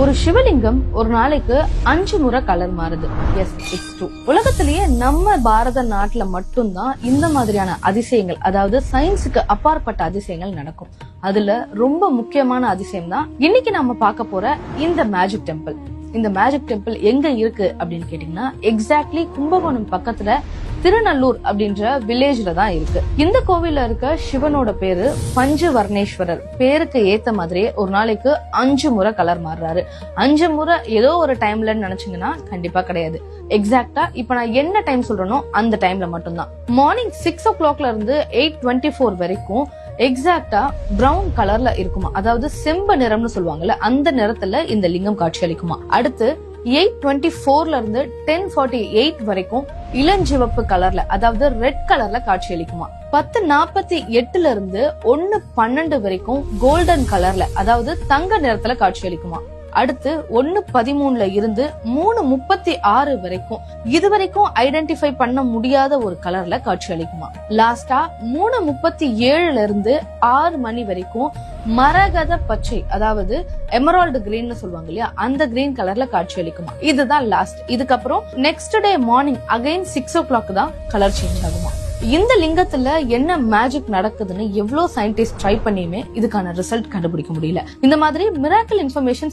ஒரு சிவலிங்கம் ஒரு நாளைக்கு 5 முறை கலர் மாறுது. Yes, it's true. உலகத்திலேயே நம்ம பாரத நாட்டுல மட்டும்தான் இந்த மாதிரியான அதிசயங்கள், அதாவது சயின்ஸுக்கு அப்பாற்பட்ட அதிசயங்கள் நடக்கும். அதுல ரொம்ப முக்கியமான அதிசயம் தான் இன்னைக்கு நாம பார்க்க போற இந்த மேஜிக் டெம்பிள். இந்த மேஜிக் டெம்பிள் எங்க இருக்கு அப்படின்னு கேட்டீங்கன்னா, எக்ஸாக்ட்லி கும்பகோணம் பக்கத்துல திருநல்லூர் அப்படின்ற வில்லேஜ்ல தான் இருக்கு. இந்த கோவில்ல இருக்க சிவனோட பேரு பஞ்சவர்ணேஸ்வரர். பேருக்கு ஏத்த மாதிரியே ஒரு நாளைக்கு 5 முறை கலர் மாறுறாரு. 5 முறை ஏதோ ஒரு டைம்ல நினைச்சீங்கன்னா கண்டிப்பா கிடையாது. எக்ஸாக்டா இப்ப நான் என்ன டைம் சொல்றேனோ அந்த டைம்ல மட்டும்தான். மார்னிங் 6 o'clockல இருந்து 8:24 வரைக்கும் எக்ஸாக்டா பிரவுன் கலர்ல இருக்குமா, அதாவது செம்ப நிறம்னு சொல்லுவாங்கல்ல, அந்த நிறத்துல இந்த லிங்கம் காட்சி அளிக்குமா. அடுத்து 8:24ல இருந்து 10:48 வரைக்கும் இளஞ்சிவப்பு கலர்ல, அதாவது ரெட் கலர்ல காட்சி அளிக்குமா. 10:48ல இருந்து 1:12 வரைக்கும் கோல்டன் கலர்ல, அதாவது தங்க நிறத்துல காட்சி அளிக்குமா. அடுத்து 1:13ல இருந்து 3:36 வரைக்கும் இதுவரைக்கும் ஐடென்டிஃபை பண்ண முடியாத ஒரு கலர்ல காட்சி அளிக்குமா. லாஸ்டா 3:37ல இருந்து 6 மணி வரைக்கும் மரகத பச்சை, அதாவது எமரால்டு கிரீன் சொல்லுவாங்க இல்லையா, அந்த கிரீன் கலர்ல காட்சி அளிக்குமா. இதுதான் லாஸ்ட். இதுக்கப்புறம் next day morning again 6 o'clock தான் கலர் சேஞ்ச் ஆகுமா. இந்த லிங்கத்துல என்ன மேஜிக் நடக்குதுன்னு எவ்வளவு சயின்டிஸ்ட் ட்ரை பண்ணியுமே இதுக்கான ரிசல்ட் கண்டுபிடிக்க முடியல. இந்த மாதிரி மிராக்கிள் இன்ஃபர்மேஷன்